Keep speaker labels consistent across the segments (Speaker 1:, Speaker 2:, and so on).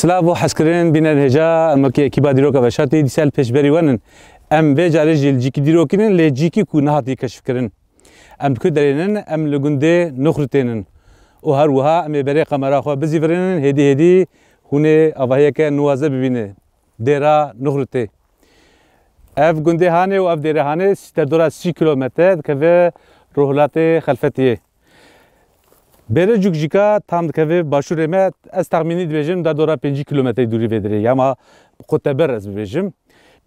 Speaker 1: سلاو حسکرین بینن هجا امکی اکیبا دیروکا وشاتی دیسال پیشبری ونن ام به جاری جیل جیکی دیروکینن لی جیکی کو نهاتی کشف کرن ام کدرینن ام لگنده نخرتینن و هر وها ام بری قمرا خو بزیفرنن هدی هونه اوهیه که نوازه ببینه دیرا نخرته اف گنده هانه و اف دیره هانه در دورا 30 کیلومتر که روحلات خلفتیه بره جوکجیکا tam dikeve başure me ez tahmini dibêjim da dora 5 kilometre durî vedire ya ma qoteber ez bibêjim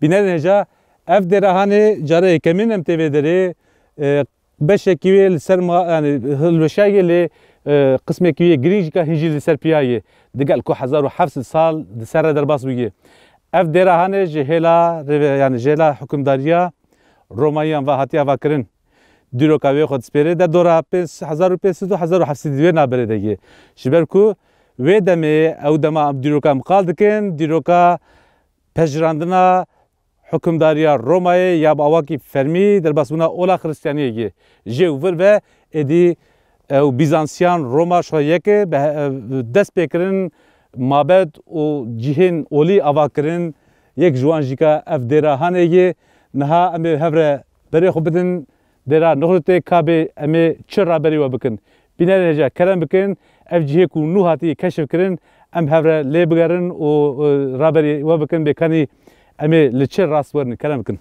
Speaker 1: bîne heja ev dêrehanê cara yekemîn em tê vedere beşekî wê li ser yani hilweşayê lê qismekî wê girîng jîka hîjî li ser piyayê digel ku 1700 sal di ser re derbas bûye ev dêrehanê ji hêla yani ji hêla hukumdariya Romayan ve hatiya ve kirin دیروکا وی خود سپیره در دورا 1500 و 1700 نابره دیگه شبر کو وی دمه او دما دیروکا مقال دکن دیروکا پجراندنا حکمداریا رومای یا با واکی فرمی در باسونا اولا خریستانیه جو ور و ادی او بیزانسیان روما شویه که دست بکرن مابد و جهن اولی اواکرن یک جوانجیکا اف دیراهانه نها امی هفره بری خوب بدن دیرا نخلته کابه امی چرا بری و بکن بینه نجا کرم بکن اف جهه کو نو هاتی کشف کرن ام هفره لی بگرن و رابری و بکن بکنی امی لچر راست ورن کرم بکن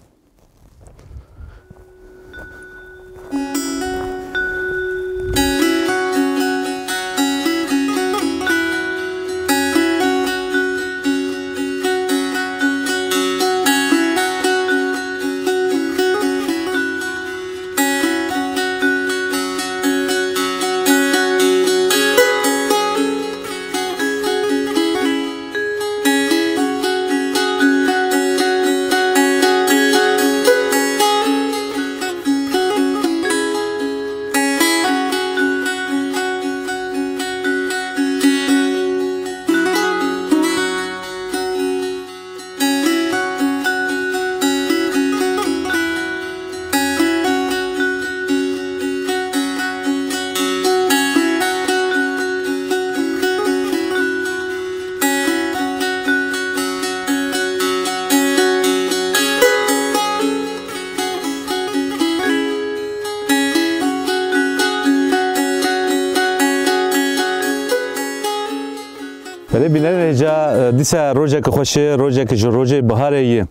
Speaker 1: بله بینه نجا دیسا روزه که خوشه روزه که جو روزه بهاره یه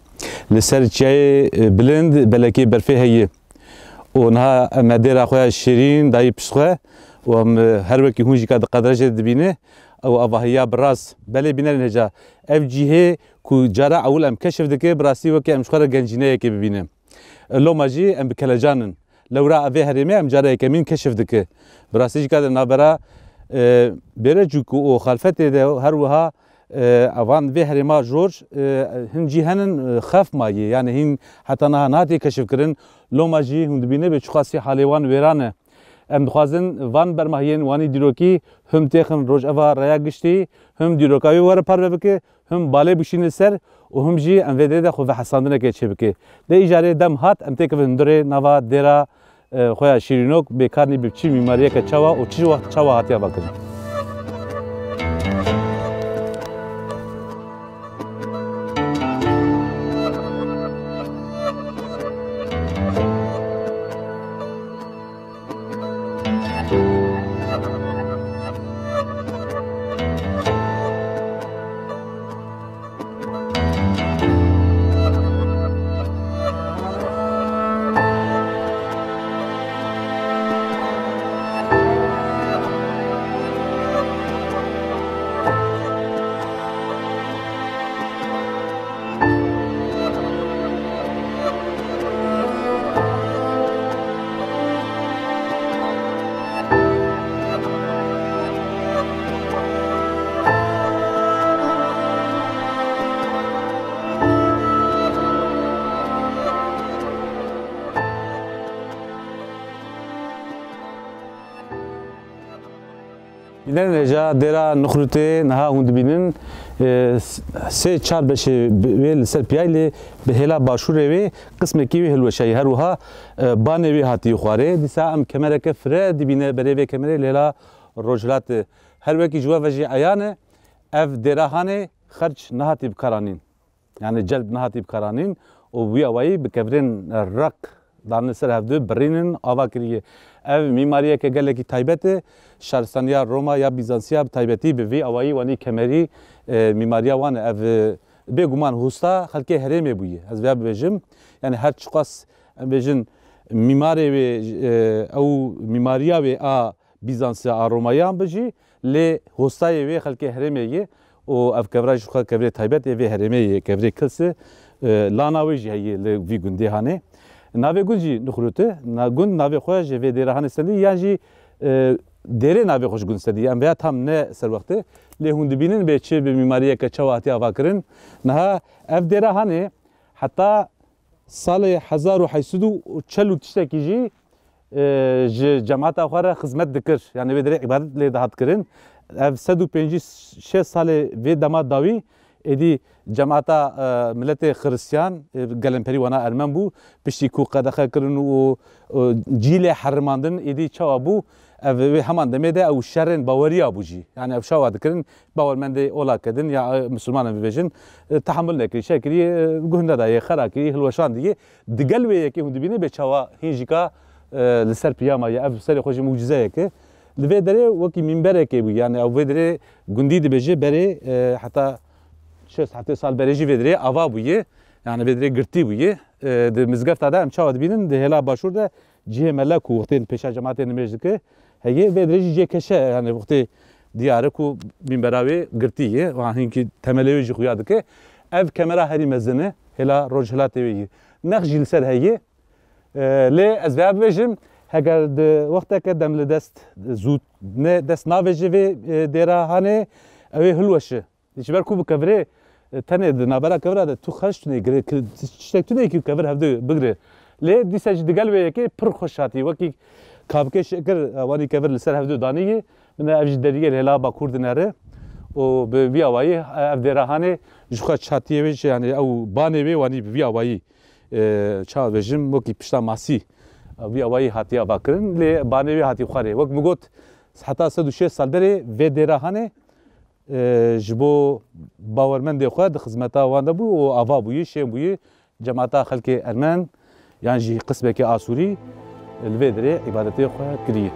Speaker 1: لسر چای بلند بلکی برفه هیه و نه مدیر آخوی شیرین دایی پسخه و هر وکی هونجی که قدرش دبینه او آواهیا براس بله بینه نجا اف جیه کو جارا اول ام کشف دکه براسی وکی ام شخوره گنجینه که ببینه لو ماجی ام بکلجانن لورا اوه هرمه ام جارا یکمین کشف دکه براسی جی که نابرا بره جوکو و خلفت ده هر وها اوان به هرما جورج هنجی هنن خف مایه یعنی هن حتی نه ناتی کشف کردن لو ماجی هند بینه به چخاصی حالیوان ویرانه ام دخوازن وان برماهین وانی دیروکی هم تخن روز اوا ریا گشتی هم دیروکاوی واره پر بکه هم باله بشین سر و هم جی ام وده ده خو حساندنه که چه بکه ده اجاره دم هات ام تک وندره نوا دیرا خویا شیرینوک بیکارنی بچی میماریه که چوا و چی وقت چوا هاتیا بکنه بینن نجا دیرا نخرته نها هند بینن سه چهار بشه ویل سر پیاله به هلا باشوره وی قسم کیوی هلوشای هر وها بانه وی هاتی خواره دیسا ام کمره که فرد بینه بره کمره لیلا رجلات هر وکی جوا وجی عیانه اف دیراهانه خرج نهاتي بكرانين يعني جلب نهاتي بكرانين وبي اوي بكبرين الرق دان سر هفدو برينن آوا كريه اف ميماريه که گله کی تایبت شهرستانیا روما یا بیزانسیا تایبتی به وی اوایی وانی کمری میماریا وان اف بگومان هوستا خلک هرمه بویه از وی بجم یعنی هر چقاس بجن میماری و او میماریا و ا بیزانسیا رومایا بجی ل هوستای وی خلک هرمه یه و اف کبراج خو کبر تایبت وی هرمه یه کبر کلس لاناوی جی هی ل وی گوندی هانه ناوی گونجی نخروته نگون ناوی خوش و دیرهان استندی یعنی دره ناوی خوش گون استندی ام بیات هم نه سر وقته لهون دبینن به چه به بیماریه که چواتی آواکرین نه اف دیرهانه حتی سال 1840 تشتکیجی جماعت آخره خدمت دکر یعنی به دره عبادت لیدهات کرین اف 156 سال و داماد داوی ادی جماعت ملت خريستيان گلمپری وانا ارمن بو پشتی کو قدخه کرن و جیل حرماندن ادی چوا بو همان دمده او شرن باوریا بوجی يعني او شوا دکرن باورمند اولا کدن یا مسلمان بيجن تحمل نکری شکری گهنده دای خرا کری هلوشان دیگه دگلوی که هند بینه به چوا هیجیکا لسر پیاما یا اف سر خوش معجزه که لوی دره وکی منبره که بو يعني او دره گندی دی بجه بره حتی 6 سال بريجي فيدري أوا بويه يعني فيدري قرتي بويه ده مزقفت هذا أم شاود بينن ده هلا باشور ده جه ملك وقتين بيشا جماعتين مجدك هي فيدري جه كشة يعني وقتي ديارك ومن براوي قرتيه وعهين كي تمليه جه خويادك أف كاميرا هري مزنة هلا روج هلا تبيه نخجل سر هي ليه أسباب بيجم هكذا وقتها كدم لدست زود نه دست ناوجه في ديرا هانه أوي هلوشه يشبر كوب كفري تاني نابرا كفرا تو خرجت نيجري تشتكت نيجي كفر هفدو بقري ليه دي سج دقلبي كي بر خوشاتي وكي كابكي شكر واني كفر لسر هفدو دانيه من افج دريه هلا باكور دناره و بي اواي اف درهانه جوخه شاتيه ويش يعني او باني وي واني بي اواي چا وجم وكي پشتا ماسي بي اواي هاتيا باكرن لي باني وي هاتي خاري وك مگوت حتى 106 سال بري و درهانه جبو باورمند خود خدمتا وانده بو و آوا بوی شیم بوی جماعتا خلق ارمن يعني جي قسمه كي آسوري الفيدري عبادتي خود كريه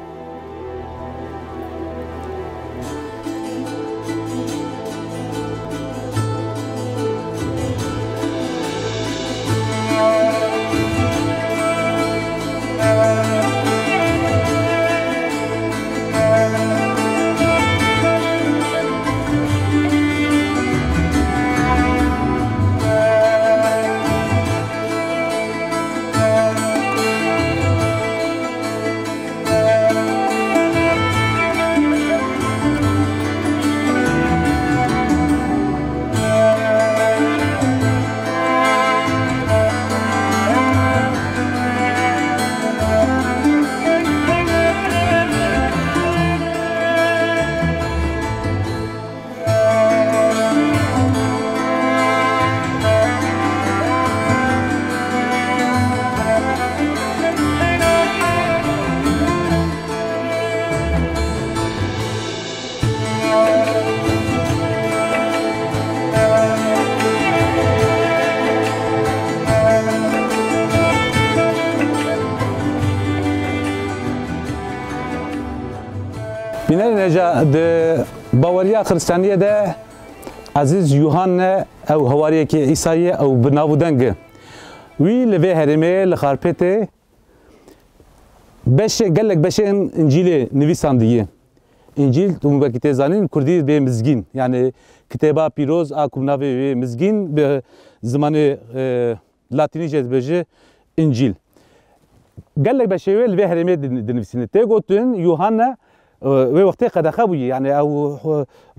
Speaker 1: بینایی نجا ده باوریا خرستانیه ده عزیز یوحنا او هواریه که عیسایه او بنابودنگ وی لوی هرمه لخارپته بش گلک بش انجیل نویساندیه انجیل تو مبکته زانین کردی به مزگین یعنی کتابا پیروز آکوم ناوی به مزگین به زمان لاتینی جد بجه انجیل گلک بشه وی لوی هرمه دنویسینه ته گوتن یوحنا و وقتی قد خبوی یعنی او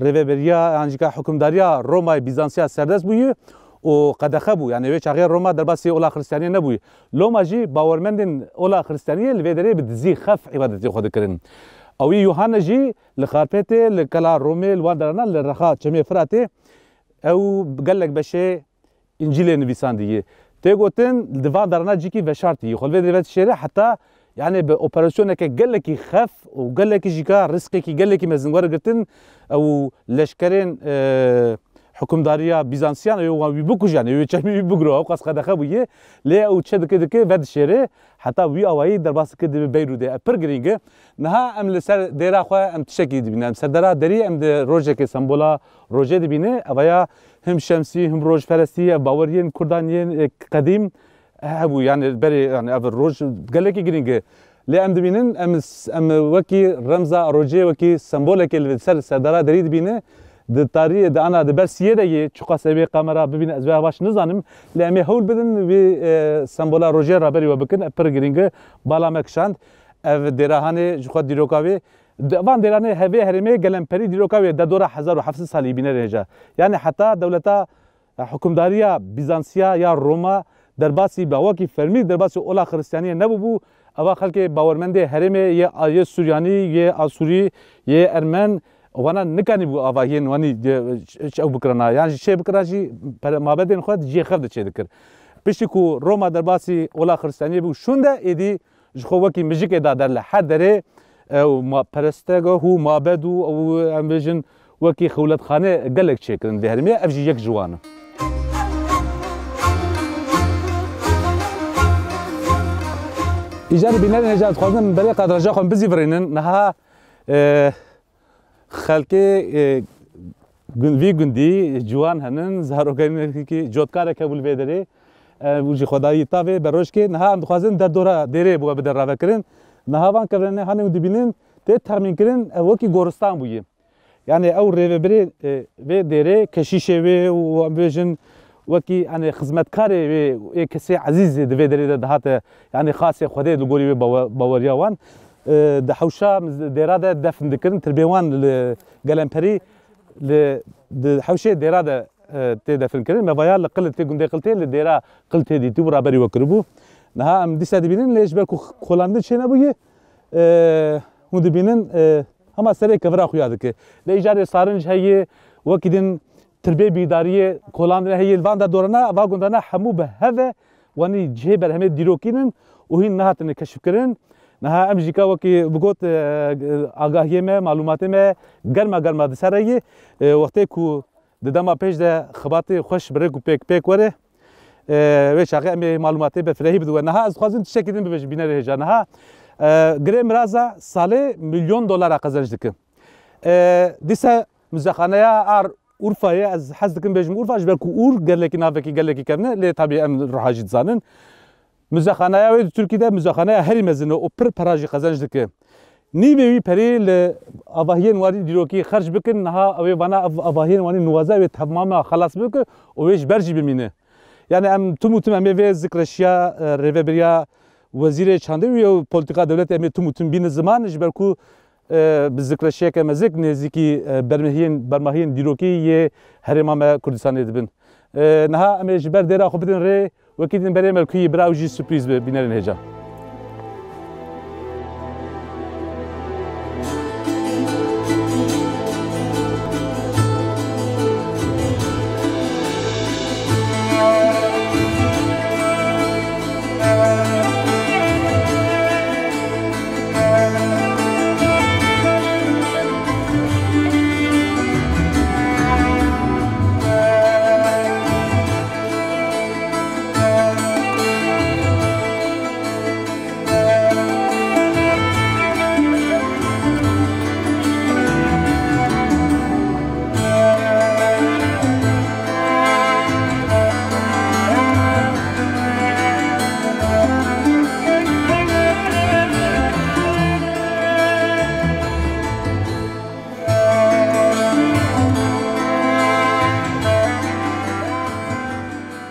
Speaker 1: ریوبریا یعنی که حکمداریا روما بیزانسیا سردست بوی و قد خبو یعنی و چاقی روما در باسی اولا خریستانی نبوی لوما جی باورمندن اولا خریستانی لویدری بدزی خف عبادتی خود کردن اوی یوحنا جی لخارپته لکلا رومی لوان درنا لرخا چمی فراته او قالك بشه انجیل نویساندیه تيغوتن دوان درنا جی کی وشارتی خود لویدری شهر حتی يعني بأوبراسيون قال لك يخاف وقال لك يجيكا رزقك قال لك مزنوار قلتن او لشكرين حکومداریا بیزانسیان و وی بکوجان وی چمی بگرو او قصد خبیه لی او چه دکه ود شهره حتی وی اوایی در باس که بیروده پر گرینگه نه ام لسر دیرا خو ام تشکی دبینم سردرا دری ام د روزه که سمبولا روزه دبینه اویا هم شمسی هم روز فرستی باورین کردانین قدیم هبو يعني بري يعني افر روج قال لك جرينجه لی ام دبینن ام وکی رمز روجه وکی سمبوله که سر سردرا درید بینه د تاریخ د انا د برسیه دی چقا سبی کامرا ببینه از باش نزانم لی ام هول بدن وی سمبولا روجه را بری و بکن پر گرینگه بالا مکشاند اف درهانه جخوا دیروکاوی وان درانه هوی هرمه گلم پری دیروکاوی د دوره 1700 سالی بینه رجا یعنی حتی دولتا حکومداریا بیزانسیا یا روما در باسی باوکی فرمی در باسی اولا خریستانی نبودو اوا خلک باورمنده هرمه یه سوریانی یه آسوری یه ارمن وانا نکنی بو آواهین وانی چه بکرنا یعنی چه بکراشی پر مابدین خود جی خرد چه دکر پیشی کو روما در باسی اولا خریستانی بو شونده ایدی جخوکی مجیک دا در لحد داره و ما پرستگاه هو مابدو او امبیجن وکی خولت خانه گلک چه کرن ده هرمه افجی یک جوانه ایجاد بینر نجات خوازم برای قدرجا خون بزی برینن نها خلک وی گندی جوان هنن زهرو کنن کی جوتکار کبول بدره وجی خدایی تاوی بروش که نها ام خوازن در دوره دره بو بدر را کرن نها وان کبرن هنو دبینن ته تخمین کرن وکی گورستان بویه یعنی او ریو بری و دره کشیشه و امبیجن وکی یعنی خدمتکار و کسی عزیز دویدری دهات یعنی خاص خودی لگوری باوریاوان دحوشا دیراده دفن دکرن تربیوان لگلمپری لحوشه دیراده تدفن کرن مبایا لقلت گنده قلتی لدیرا قلتی دیتی برابری وکربو نه ام دیسا دبینن لیش برکو خولانده چه نبویه هم دبینن هما سری کفرا خویاده که لیجاری سارنج هیه وکیدن تربیه بیداریه کلاندن هی الوان دا دورنا و گندنا همو به هوا وانی جه بر همه دیروکینن و هی نهاتن کشف کردن نه امریکا وکی بگوت آگاهی ما معلومات ما گرما دسرایی وقتی کو دما پیش ده خبات خوش بره کو پیک وره و شاقه می معلومات به فرهی بدو نه از خوازن تشکیدن بهش بینه رجا نه گرم رازا ساله $1,000,000 قزنج دکه دیسا مزخانه ار اورفايا از حزدكم بيجم اورفا جبركو اور قالك نافكي قالك كابنا لي طبيعي ام روحاجي تزانن مزخانه وي تركي ده مزخانه هري مزنه او بر براجي قزنج دك ني بي بري ل اباهين وادي ديروكي خرج بكن نها او بنا اباهين واني نوازا و تماما خلاص بك او ويش برجي بمينه يعني ام تموتم ام في ذكر اشياء ريفبريا وزير چاندوي و بوليتيكا دولت ام تموتم بين زمان جبركو بذكر الشيء كمزك نزيكي برمهين ديروكي هرمام كردستان دبن نها ام جبر ديرا خبدن ري وكيدن بري ملكي براوجي سوربريز بينرن هجا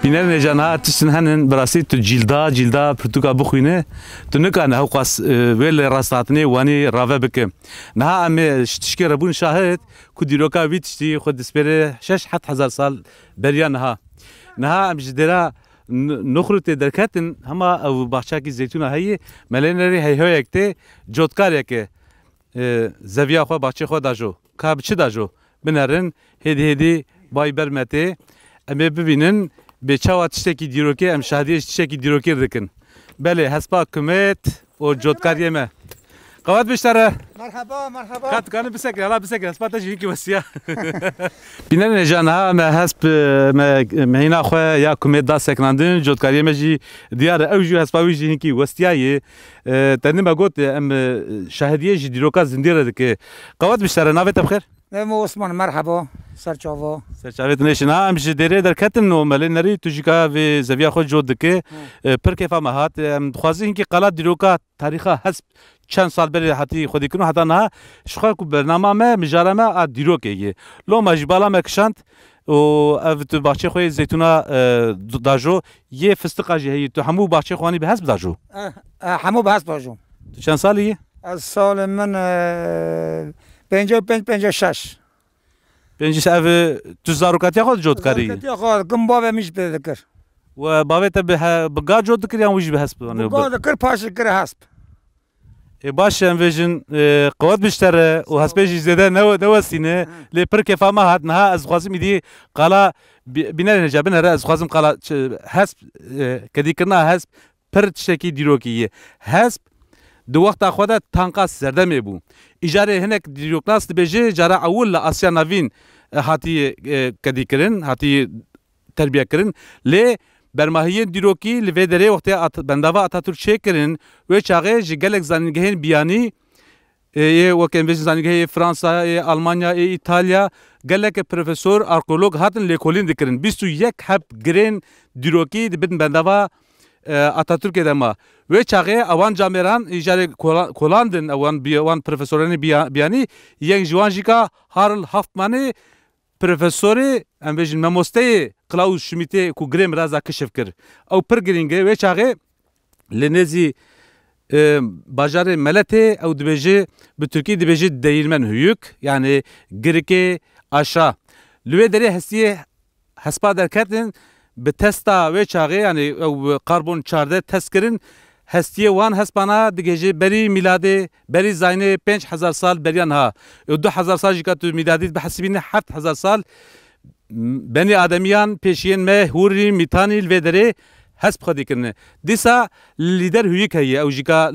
Speaker 1: بینر نجانه تشتن هنن براسی تو جلدا پرتوکا بخوینه تو نکانه هاو قاس ویل راستاتنی وانی راوه بکه نه ام تشکی ربون شاهد کو دیروکا ویتشتی خود دسپره 6,000 سال بریان نه ام جدرا نخرت درکتن هما او باچاکی زیتون هایی ملنری هی یکته جوتکار یکه زویا خو باچه خو داجو کاب چی داجو بنرن هدی بای برمته ام ببینن به چاوا تشتکی دیروکی ام شهدیش تشتکی دیروکی دکن بله هسپا کمت و جوتکاریه ما قوات بشتره
Speaker 2: مرحبا مرحبا
Speaker 1: قد كان بسكر لا بسكر اسبات جيكي وسيا بينا جانا ما حسب ما هنا خو يا كوميدا سكناندن جوت كاري مجي ديار او جو حسب جي هيكي وسيا تني ما قلت ام شاهديه جي ديروكا زنديره دك قوات بشتره نافت بخير
Speaker 2: مو عثمان مرحبا سرچاوا
Speaker 1: سرچاوت نشنا ام جي ديري در كتن نو ملنري توجيكا في زاويه خو جوت دك پر كيفا مهات ام خوازين كي قلات ديروكا تاريخها حسب چند سال بری حتی خودی کنو حتی نه شخص کو برنامه ما مجرمه اد دیروکیه لو مجبالا مکشند و افت باچه خوی زیتونا داجو یه فستق جهی تو همو باچه خوانی به حسب داجو
Speaker 2: همو به حسب داجو
Speaker 1: تو چند سالیه
Speaker 2: از سال من 56
Speaker 1: پنج اف تو زاروکاتی خود جود کاری
Speaker 2: زاروکاتی خود گم بابا میش بذکر
Speaker 1: و بابت به بگا جود کری هم ویش به حسب
Speaker 2: بگا ذکر پاش کر حسب
Speaker 1: باش ام ویژن قوات بیشتره و حسبش زیاده نوستینه لی پر کفا ما هات نها از خوازم ایدی قالا بینر نجابن هر از خوازم قالا حسب کدی کرنا حسب پر تشکی دیروکیه حسب دو وقت خدا تانقاس زرده می بو اجاره هنک دیروکناس بجه جاره اول آسیا نوین هاتی کدی کرن هاتی تربیه کرن لی برماهی دیروکی لودری وقتی بنداوا آتاتورک چکرین و چاقه جگلک زنگهین بیانی وکن بیش زنگه فرانسا آلمانیا ایتالیا گلک پروفسور آرکولوگ هاتن لیکولین دکرین 21 هب گرین دیروکی دبن بنداوا آتاتورک دما و چاقه اوان جامران ایجار کولاندن اوان پروفسورانی بیانی یک جوانجیکا هارل هافتمانی پروفسوری ام بیشن ماموسته کلاوس شمیته کو گریم رازا کشف کرد او پر گرینگه و چاقه لنزی باجار ملته او دبیجه به ترکی دبیجه دیرمن هیوک یعنی گرکه آشا لوی دری هستیه حسبا درکتن به تستا و چاقه یعنی او کاربون 14 تست کرن هستیه وان هسپانا دیگه بری میلاده بری زاینه 5000 سال بریان ها 2000 سال جکاتو میلادی به حسبین 7000 سال بنی آدمیان پیشین مه هوری میتانی لودره حسب خودی کنه دیسا لیدر هوی که او جیکا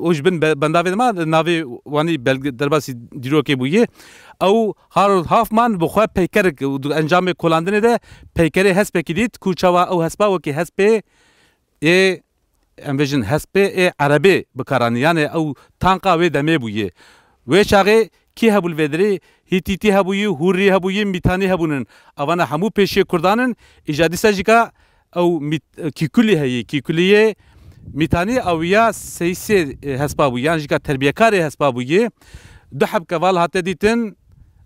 Speaker 1: اوج بن بنداوی ما ناوی وانی بلگ درباسی دیروکی بویه او هارولد هافمان بخواه پیکر انجام کلاندنه ده پیکر حسب کدید کوچوا او حسبا وکی حسب ام ویژن حسب عربی بکارانی یعنی او تانقا و دمه بویه و چاقه کی هبول ودری هیتیتی هبویی هوری هبویی میتانی هبونن اوانا همو پیشی کردانن ایجادی ساجیکا او کیکولی هی کیکولیه میتانی او یا سیسی حسبا بویه یعنی جیکا تربیه کاری حسبا بویه دو حب کوال هاته دیتن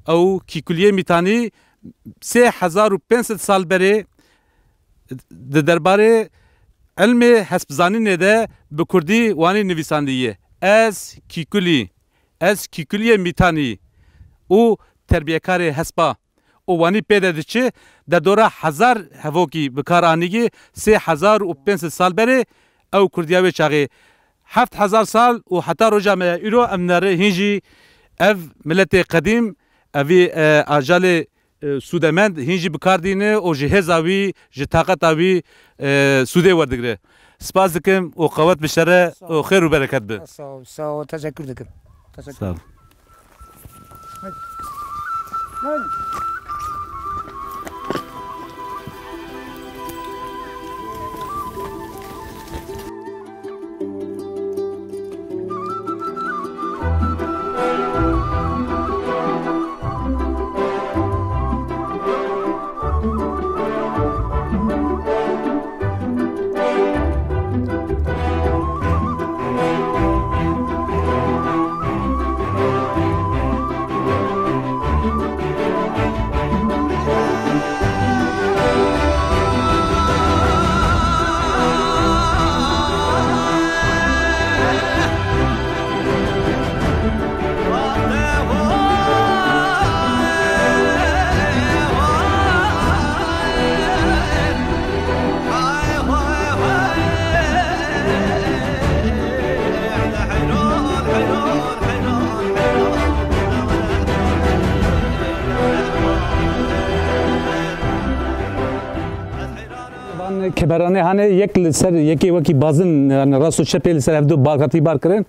Speaker 1: او کیکولیه میتانی 3500 سال بره درباره علم حسب زانی نده به کردی وانی نویسندیه از کیکولی میتانی او تربیه کار حسبا او وانی پیدا دچه در دوره 1000 هفوکی بکارانیگی 3500 سال بره او کردیاوی چاقی 7000 سال و حتی رجا ما ایرو امناره هنجی اف ملت قدیم اوی آجال سودمند هنجی بکاردینه او جهزاوی جتاقتاوی سوده وردگره سپاس دکم و قوت بشره و خیر و برکت به
Speaker 2: سا تشکر دکم
Speaker 1: تشکر کبرانه هنه یک لسر یکی وکی بازن راست و چپی لسر هفدو باقتی بار کرن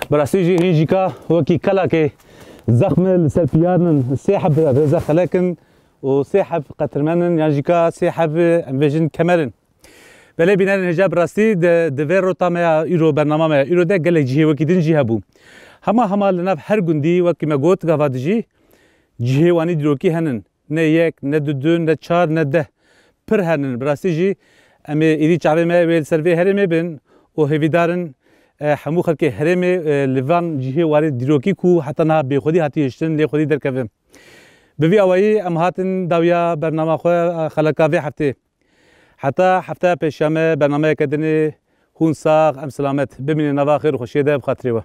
Speaker 1: براستی جی هنجی که وکی کلا که زخم لسر پیارن سیحب رزا خلاکن و سیحب قطرمانن یعنی که سیحب انویجن کمرن ولی بینن هجا براستی دویر رو تامیا ایرو برنامه ما ایرو ده گله جی وکی دن جی هبو هما لناف هر گندی وکی مگوت گفت جی جیوانی دروکی هنن نه یک نه دو نه چهار نه ده پر هنن براستی جی اما ایدی چاوی ما ویل سروی هرمی بین و هیویدارن همو خلک هرمی لیوان جیه واری دروکی کو حتی نه به خودی حتی اشتن لی خودی درکویم بوی اوایی ام هاتن داویا برنامه خو خلکاوی حتی هفته پیشامه برنامه کدنی هون ساق ام سلامت ببینید نواخیر خوشیده بخاطری و